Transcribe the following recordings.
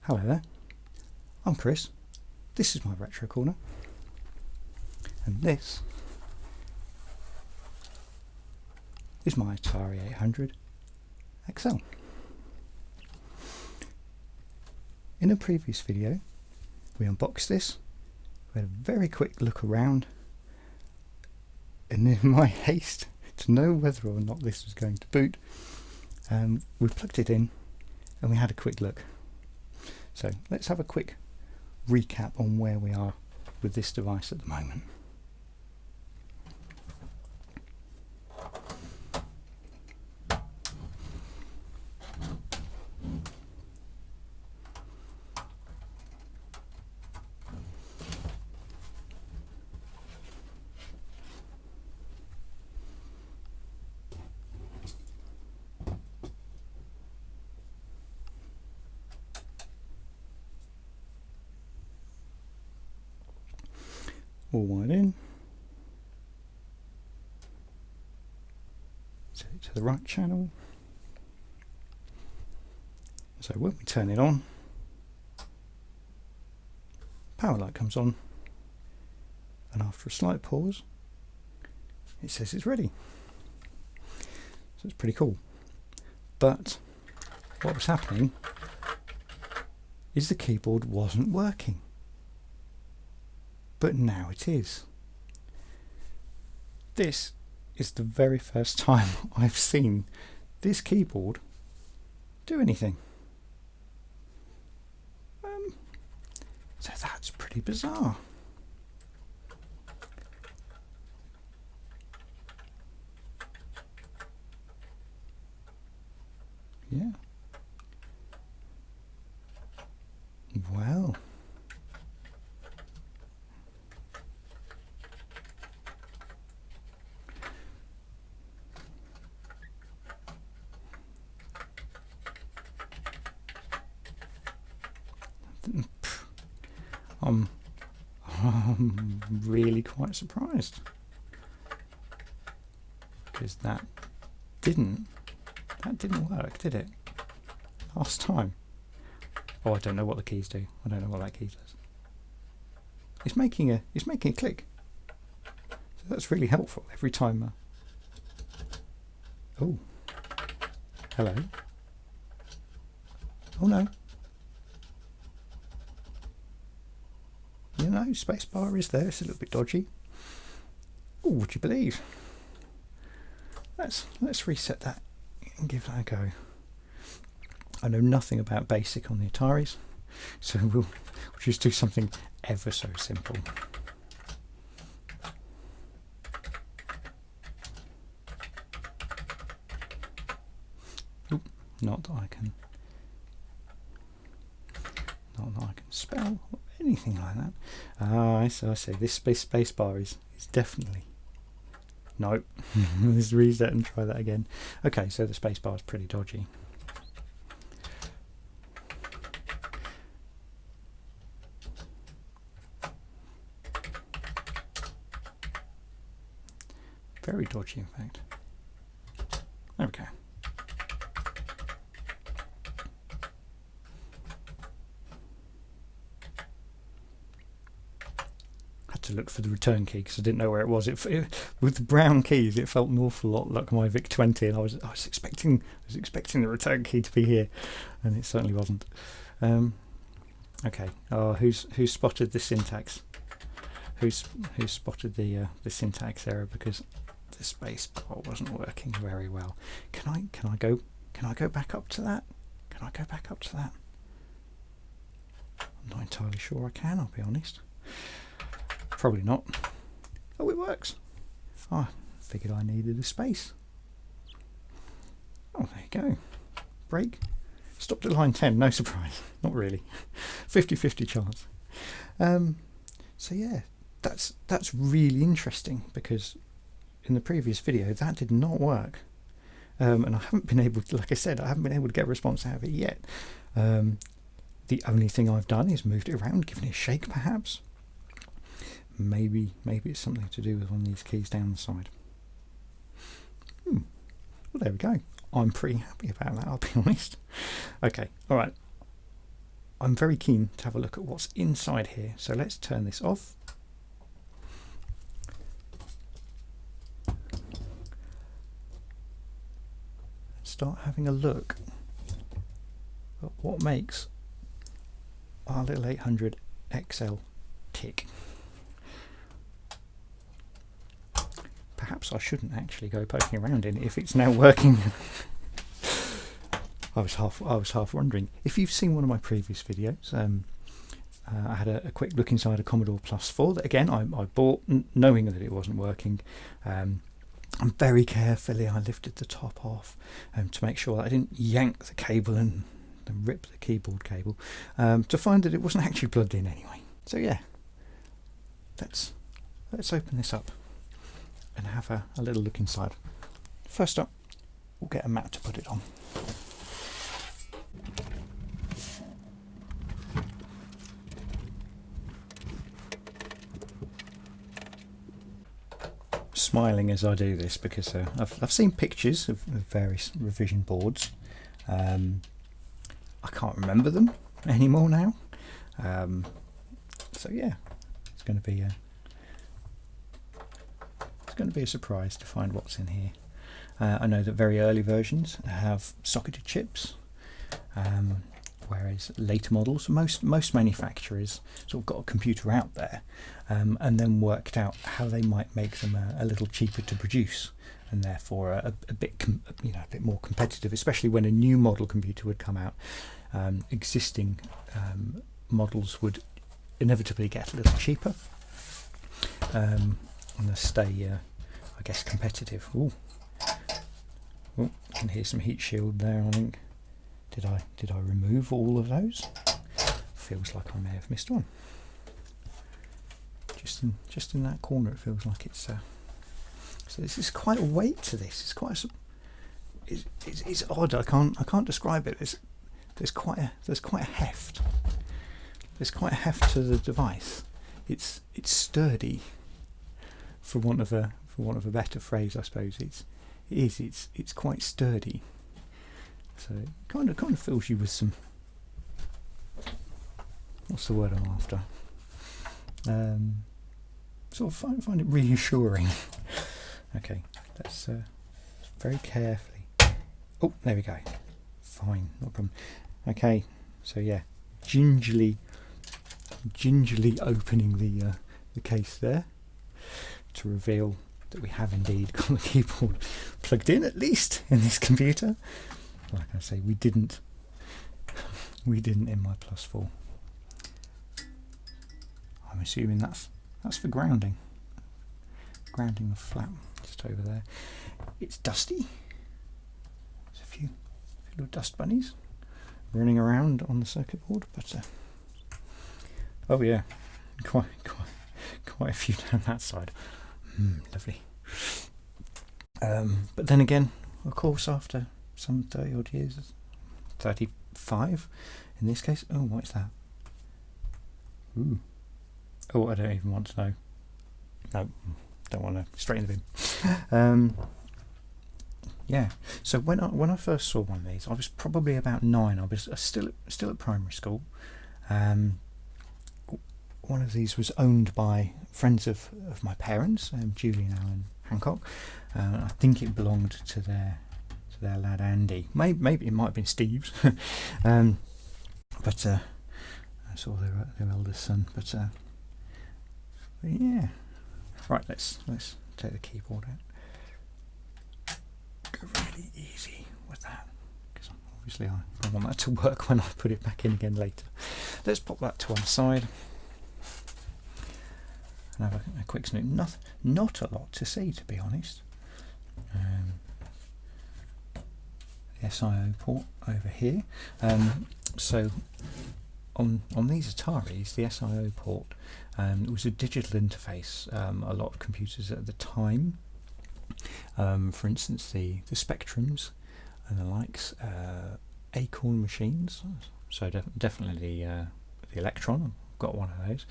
Hello there, I'm Chris, this is my Retro Corner, and this is my Atari 800XL. In a previous video we unboxed this, we had a very quick look around, and in my haste to know whether or not this was going to boot, we plugged it in and we had a quick look. So let's have a quick recap on where we are with this device at the moment. All wired in, set it to the right channel. So when we turn it on, power light comes on, and after a slight pause it says it's ready. So it's pretty cool. But what was happening is the keyboard wasn't working. But now it is. This is the very first time I've seen this keyboard do anything. So that's pretty bizarre. Yeah. Well. I'm really quite surprised, because that didn't work, did it? Last time. Oh, I don't know what the keys do. I don't know what that key does. It's making a click. So that's really helpful every time. Oh, hello. Oh no. You know, spacebar is there. It's a little bit dodgy. Oh, would you believe? Let's reset that and give that a go. I know nothing about BASIC on the Ataris, so we'll just do something ever so simple. Oop, not that I can spell or anything like that. I see. This space bar is definitely. Nope. Let's reset and try that again. Okay, so the space bar is pretty dodgy. Very dodgy, in fact. There we go. To look for the return key because I didn't know where it was. With the brown keys, it felt an awful lot like my VIC 20, and I was expecting the return key to be here, and it certainly wasn't. Okay. Oh, who's spotted the syntax? Who's spotted the syntax error, because the space bar wasn't working very well. Can I go back up to that? Can I go back up to that? I'm not entirely sure I can. I'll be honest. Probably not. Oh, it works. Oh, I figured I needed a space. Oh, there you go. Break. Stopped at line 10. No surprise. Not really. 50-50 chance. So yeah, that's really interesting, because in the previous video that did not work, and I haven't been able to, like I said, I haven't been able to get a response out of it yet. The only thing I've done is moved it around, given it a shake perhaps. Maybe it's something to do with one of these keys down the side. Well, there we go. I'm pretty happy about that, I'll be honest. Okay, all right. I'm very keen to have a look at what's inside here. So let's turn this off. Start having a look at what makes our little 800XL tick. Perhaps I shouldn't actually go poking around in it if it's now working. I was half wondering. If you've seen one of my previous videos, I had a quick look inside a Commodore Plus 4 that again I bought knowing that it wasn't working. And very carefully I lifted the top off to make sure that I didn't yank the cable and rip the keyboard cable, to find that it wasn't actually plugged in anyway. So yeah, let's open this up and have a little look inside. First up, we'll get a mat to put it on. Smiling as I do this because I've seen pictures of various revision boards. I can't remember them anymore now. So yeah, it's going to be a surprise to find what's in here. I know that very early versions have socketed chips, whereas later models, most manufacturers sort of got a computer out there and then worked out how they might make them a little cheaper to produce, and therefore a bit more competitive, especially when a new model computer would come out. Existing models would inevitably get a little cheaper and stay, I guess, competitive. Ooh, you can hear some heat shield there. I think did I remove all of those? Feels like I may have missed one. Just in that corner, it feels like it's. So this is quite a weight to this. It's quite it's odd. I can't describe it. There's quite a heft. There's quite a heft to the device. It's sturdy, for want of a better phrase, I suppose. It's quite sturdy. So it kind of fills you with some. What's the word I'm after? Sort of find it reassuring. Okay, let's very carefully. Oh, there we go. Fine, no problem. Okay, so yeah, gingerly opening the case there to reveal that we have indeed got the keyboard plugged in, at least in this computer. Like I say, we didn't in my Plus 4. I'm assuming that's for grounding the flap just over there. It's dusty. There's a few little dust bunnies running around on the circuit board, but oh yeah, quite a few down that side. Lovely. But then again, of course, after some 30 odd years, 35 in this case. Oh, what is that? Ooh. Oh, I don't even want to know. No, don't want to. Straight in the bin. Yeah. So when I first saw one of these, I was probably about 9. I was still at primary school. One of these was owned by friends of my parents, Julie and Alan Hancock. I think it belonged to their lad Andy. Maybe it might have been Steve's. But I saw their eldest son. But yeah. Right, let's take the keyboard out. Go really easy with that, because obviously I want that to work when I put it back in again later. Let's pop that to one side and have a quick snoop. Not a lot to see, to be honest. The SIO port over here. So on these Ataris, the SIO port it was a digital interface. A lot of computers at the time, for instance, the Spectrums and the likes, Acorn machines. So definitely the Electron. I've got one of those.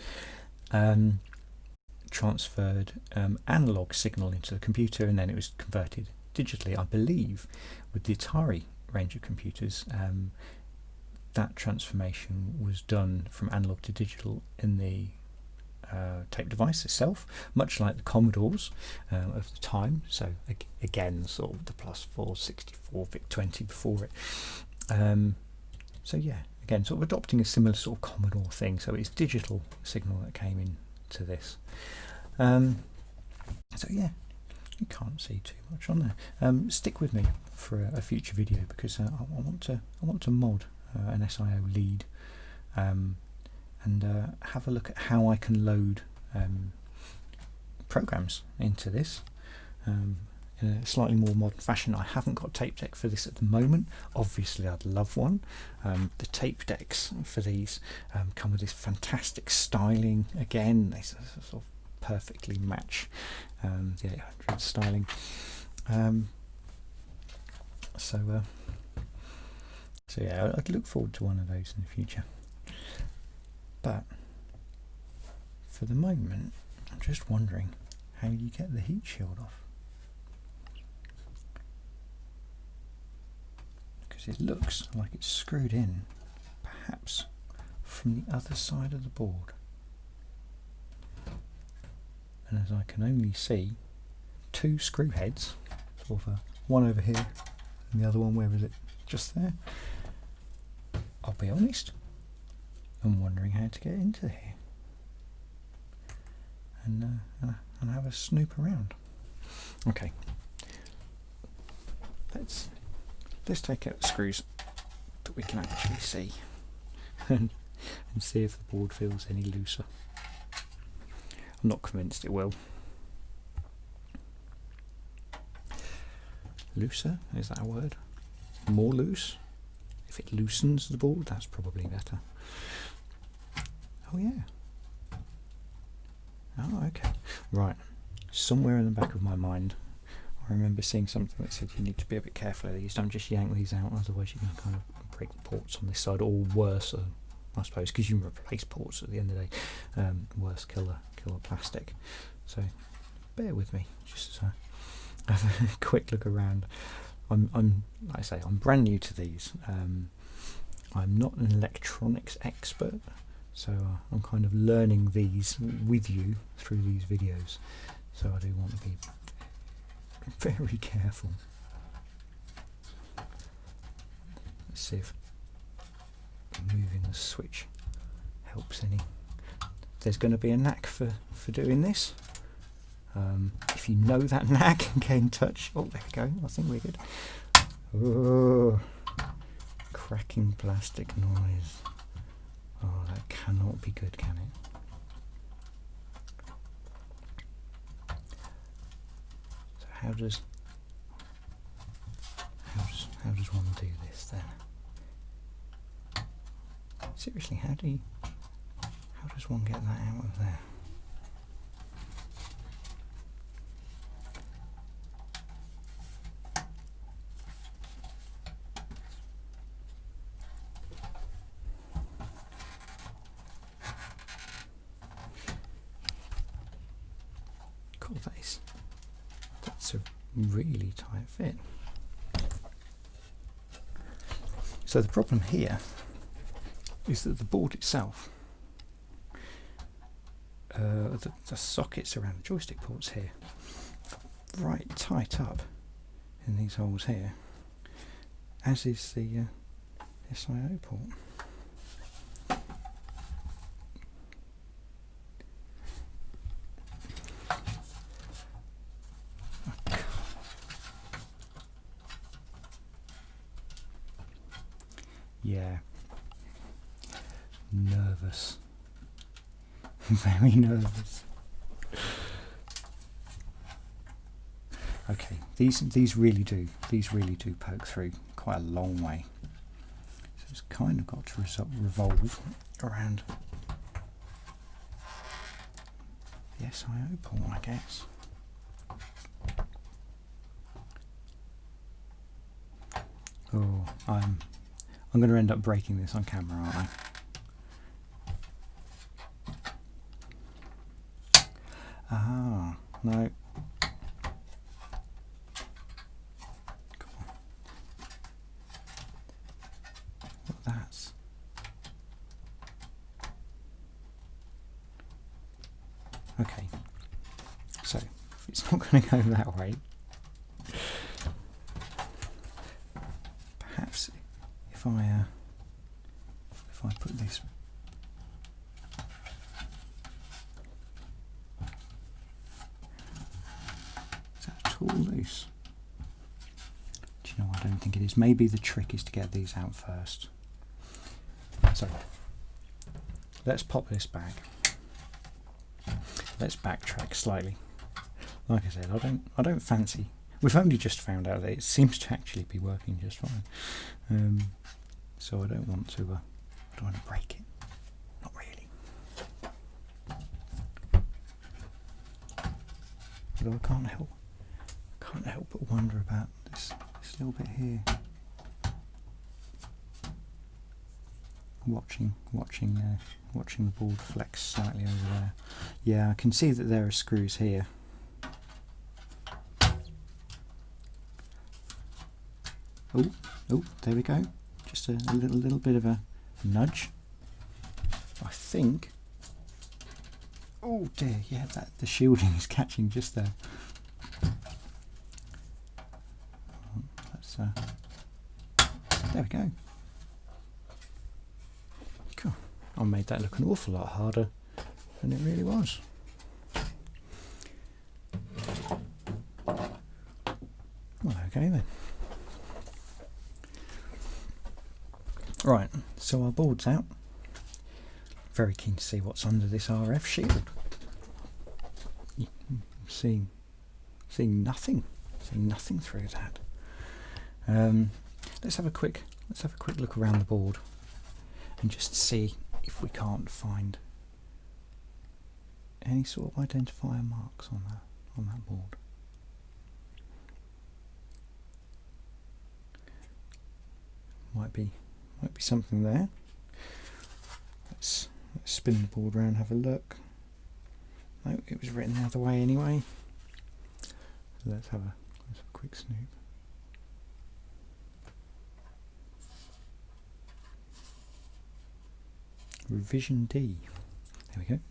Transferred analog signal into the computer, and then it was converted digitally, I believe, with the Atari range of computers. that transformation was done from analog to digital in the tape device itself, much like the Commodores of the time. So again, sort of the plus 464 VIC-20 before it. So yeah, again, sort of adopting a similar sort of Commodore thing. So it's digital signal that came into this. So yeah, you can't see too much on there. Stick with me for a future video, because I want to mod an SIO lead and have a look at how I can load programs into this in a slightly more modern fashion. I haven't got a tape deck for this at the moment. Obviously I'd love one. The tape decks for these come with this fantastic styling. Again, they sort of perfectly match the 800 styling. So yeah, I'd look forward to one of those in the future. But for the moment, I'm just wondering how you get the heat shield off, because it looks like it's screwed in perhaps from the other side of the board, and as I can only see, two screw heads, sort of one over here and the other one, where is it, just there. I'll be honest, I'm wondering how to get into here and have a snoop around. Okay, let's take out the screws that we can actually see and see if the board feels any looser. I'm not convinced it will. Looser, is that a word? More loose? If it loosens the board, that's probably better. Oh yeah. Oh, okay. Right. Somewhere in the back of my mind, I remember seeing something that said you need to be a bit careful of these. Don't just yank these out, otherwise you can kind of break ports on this side, or worse, I suppose, because you can replace ports at the end of the day. Worse, killer plastic. So bear with me, just have a quick look around. I'm like I say, I'm brand new to these. I'm not an electronics expert, so I'm kind of learning these with you through these videos. So I do want to be very careful. Let's see if moving the switch helps any. There's going to be a knack for doing this. If you know that knack, get in touch. Oh, there we go. I think we're good. Oh, cracking plastic noise. Oh, that cannot be good, can it? So how does one do this then? Seriously, how does one get that out of there? Cool, that's a really tight fit. So the problem here is that the board itself, the sockets around the joystick ports here, right tight up in these holes here, as is the SIO port. Yeah, nervous, very nervous. Okay, these really do poke through quite a long way. So it's kind of got to revolve around the SIO port, I guess. Oh, I'm going to end up breaking this on camera, aren't I? Ah, no. Cool. Well, that's Okay, so if it's not going to go that way, perhaps if I put this is that at all loose? Do you know, I don't think it is. Maybe the trick is to get these out first. So let's pop this back. Let's backtrack slightly. Like I said, I don't fancy. We've only just found out that it seems to actually be working just fine. So I don't want to break it. Not really. Although I can't help but wonder about this little bit here. Watching the board flex slightly over there. Yeah, I can see that there are screws here. Oh, there we go. Just a little bit of a nudge. I think. Oh dear, yeah, the shielding is catching just there. There we go. Cool. I made that look an awful lot harder than it really was. Well, okay then. Right, so our board's out. Very keen to see what's under this RF shield. Seeing nothing. Seeing nothing through that. Let's have a quick look around the board and just see if we can't find any sort of identifier marks on that board. Might be something there. Let's spin the board around and have a look. No, it was written the other way anyway. So let's have a quick snoop. Revision D. There we go.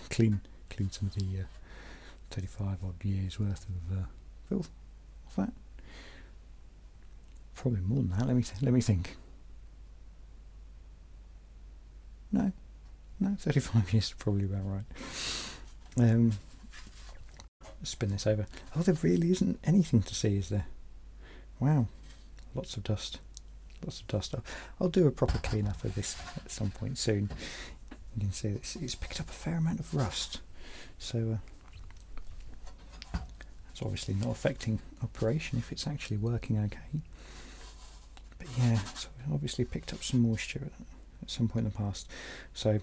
clean some of the 35 odd years worth of filth off that. Probably more than that. Let me think. No, 35 years is probably about right. Let's spin this over. Oh, there really isn't anything to see, is there? Wow, lots of dust. I'll do a proper clean up of this at some point soon. You can see that it's picked up a fair amount of rust, so it's obviously not affecting operation if it's actually working okay. But yeah, so it obviously picked up some moisture at some point in the past. So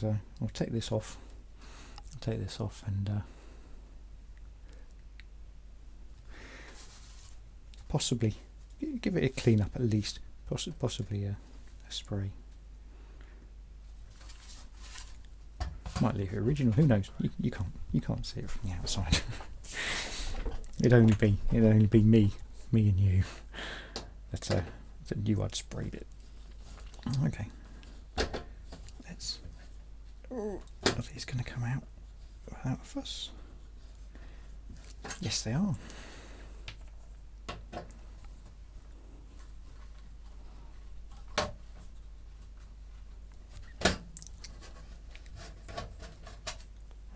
I'll take this off. And possibly give it a clean up at least. Possibly a spray. Might leave it original. Who knows? You can't see it from the outside. It'd only be me and you. That knew I'd sprayed it. Okay. Are these going to come out without a fuss? Yes, they are.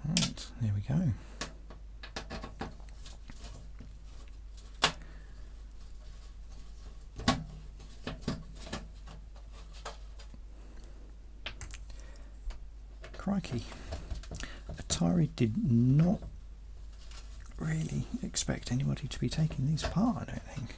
Right, there we go. Crikey. Atari did not really expect anybody to be taking these apart, I don't think.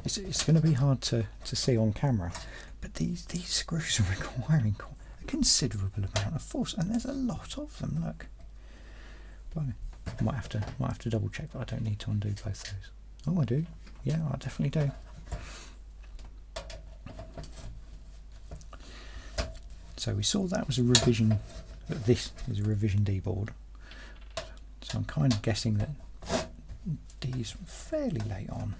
It's going to be hard to see on camera, but these screws are requiring a considerable amount of force, and there's a lot of them. Look, blimey. I might have to double check that I don't need to undo both those. Oh, I do. Yeah, I definitely do. So we saw that was a revision. This is a revision D board. So I'm kind of guessing that D is fairly late on.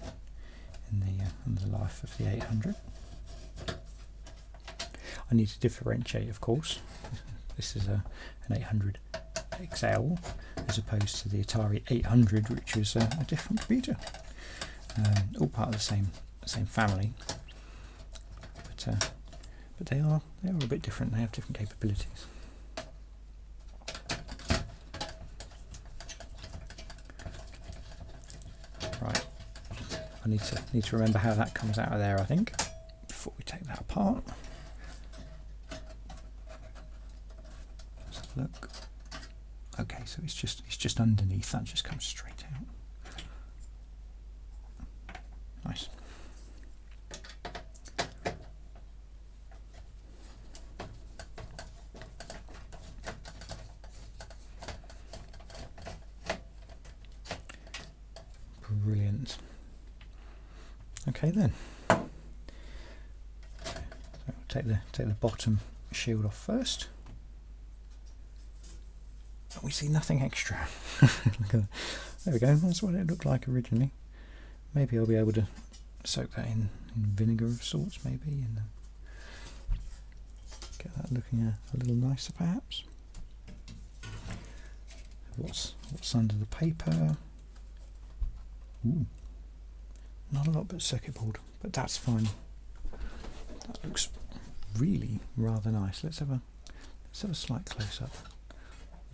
in the life of the 800. I need to differentiate, of course. This is an 800XL as opposed to the Atari 800, which was a different computer. All part of the same family, but they are a bit different. They have different capabilities. Right, I need to remember how that comes out of there, I think, before we take that apart. Let's have a look. Okay, so it's just underneath. That just comes straight out. Nice. Brilliant. Okay then. So take the bottom shield off first. And we see nothing extra. There we go. That's what it looked like originally. Maybe I'll be able to soak that in vinegar of sorts, maybe, and get that looking a little nicer, perhaps. What's under the paper? Ooh, not a lot but circuit board, but that's fine. That looks really rather nice. Let's have a slight close-up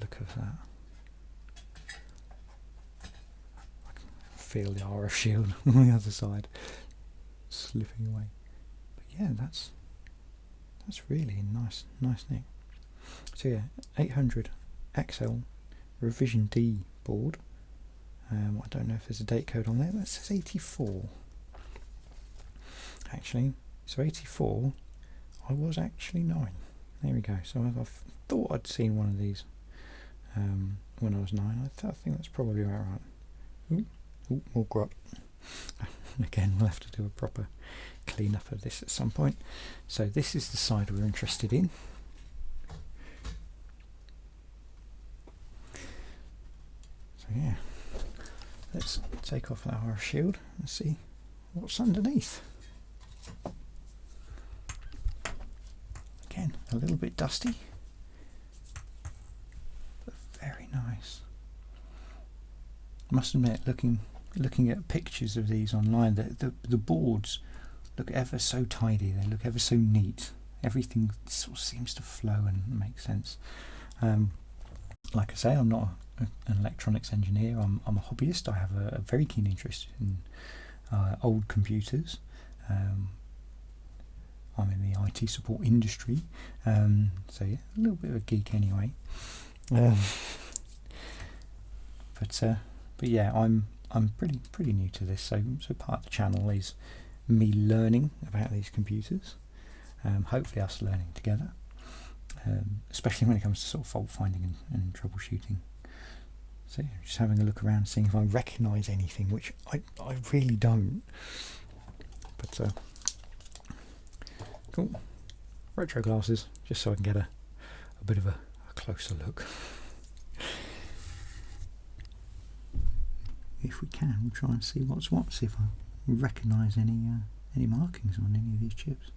look of that. I can feel the RF shield on the other side slipping away. But yeah, that's really a nice nick. So yeah, 800XL revision D board. I don't know if there's a date code on there. That says 84. Actually, so 84. I was actually 9. There we go. So I thought I'd seen one of these when I was 9. I think that's probably about right. Ooh, more grot. Again, we'll have to do a proper clean up of this at some point. So this is the side we're interested in. So yeah, let's take off that RF shield and see what's underneath. Again, a little bit dusty, but very nice. I must admit, looking at pictures of these online, the boards look ever so tidy. They look ever so neat. Everything sort of seems to flow and make sense. Like I say, I'm not an electronics engineer. I'm a hobbyist. I have a very keen interest in old computers. I'm in the IT support industry, so yeah, a little bit of a geek anyway. But yeah, I'm pretty new to this. So part of the channel is me learning about these computers. Hopefully us learning together, especially when it comes to sort of fault finding and troubleshooting. So yeah, just having a look around, seeing if I recognise anything, which I really don't. But cool. Retro glasses, just so I can get a bit of a closer look. If we can, we'll try and see what's what, see if I recognise any markings on any of these chips.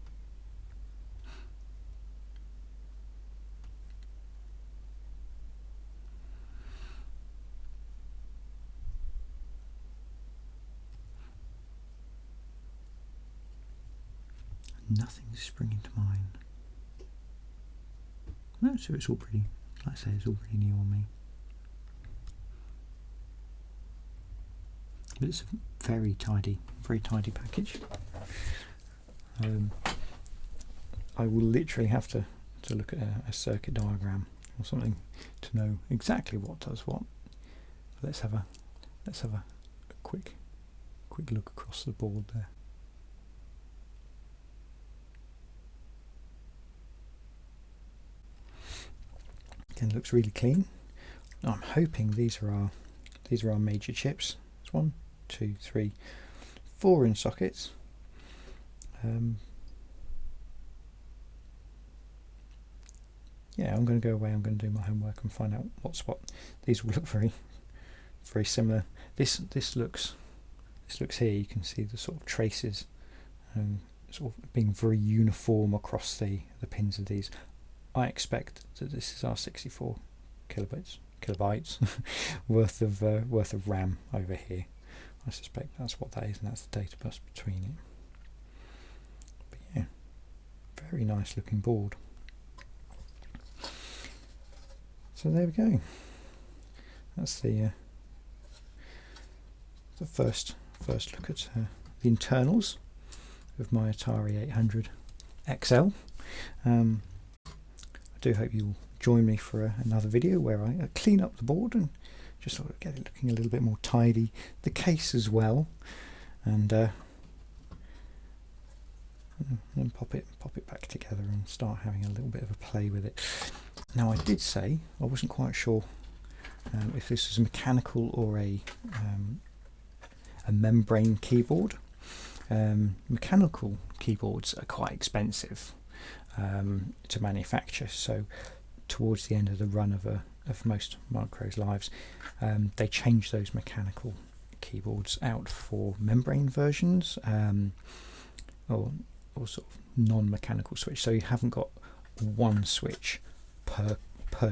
Nothing's springing to mind. No, so it's all pretty, like I say, it's all pretty new on me. But it's a very tidy package. I will literally have to look at a circuit diagram or something to know exactly what does what. But let's have a quick look across the board there. Again, looks really clean. I'm hoping these are our major chips. There's 1, 2, 3, 4 in sockets. Yeah, I'm going to go away. I'm going to do my homework and find out what's what. These will look very similar. This looks this looks here, you can see the sort of traces sort of being very uniform across the pins of these. I expect that this is our 64 kilobytes worth of RAM over here. I suspect that's what that is, and that's the data bus between it. But yeah, very nice looking board. So there we go. That's the first look at the internals of my Atari 800XL. I do hope you'll join me for another video where I clean up the board and just sort of get it looking a little bit more tidy. The case as well, and then pop it back together and start having a little bit of a play with it. Now, I did say I wasn't quite sure if this was a mechanical or a membrane keyboard. Mechanical keyboards are quite expensive to manufacture, so towards the end of the run of most micros lives, they change those mechanical keyboards out for membrane versions, or sort of non-mechanical switch, so you haven't got one switch per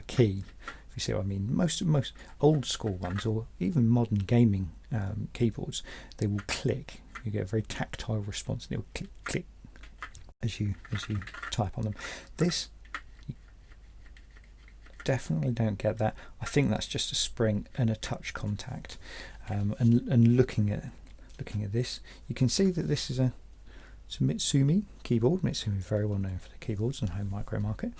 key, if you see what I mean. Most old school ones, or even modern gaming keyboards, they will click. You get a very tactile response, and it will click click as you type on them. This, you definitely don't get that. I think that's just a spring and a touch contact. And looking at this, you can see that this is it's a Mitsumi keyboard. Mitsumi is very well known for the keyboards in the home micro market.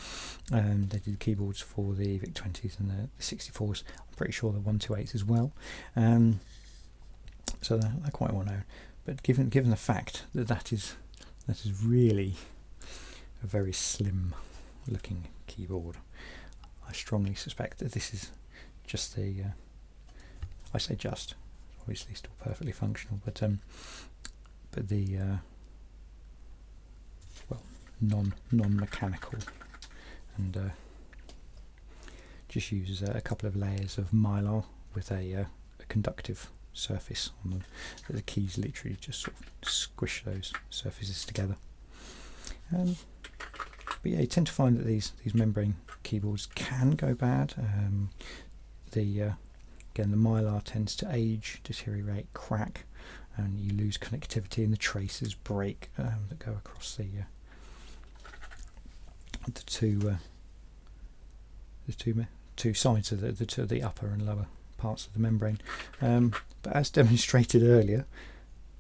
They did keyboards for the VIC-20s and the 64s. I'm pretty sure the 128s as well. So they're quite well known. But given the fact that that is really a very slim looking keyboard, I strongly suspect that this is just the I say just, obviously still perfectly functional, but the well, non-mechanical, and just uses a couple of layers of mylar with a conductive surface on them. The keys literally just sort of squish those surfaces together. But yeah, you tend to find that these membrane keyboards can go bad. Again, the mylar tends to age, deteriorate, crack, and you lose connectivity, and the traces break that go across the two sides of the upper and lower parts of the membrane. But as demonstrated earlier,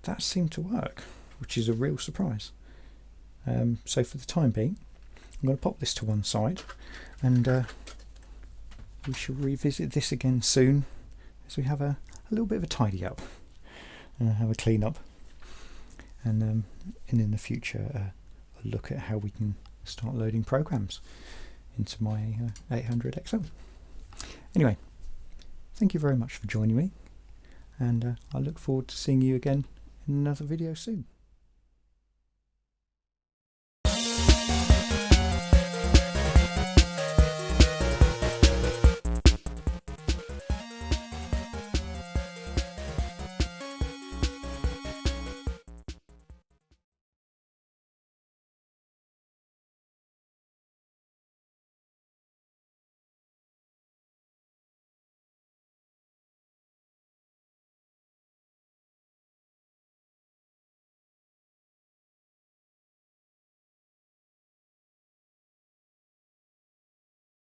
that seemed to work, which is a real surprise. So for the time being, I'm going to pop this to one side, and we shall revisit this again soon as we have a little bit of a tidy up, have a clean up, and in the future a look at how we can start loading programs into my 800XL. Anyway, thank you very much for joining me, and I look forward to seeing you again in another video soon.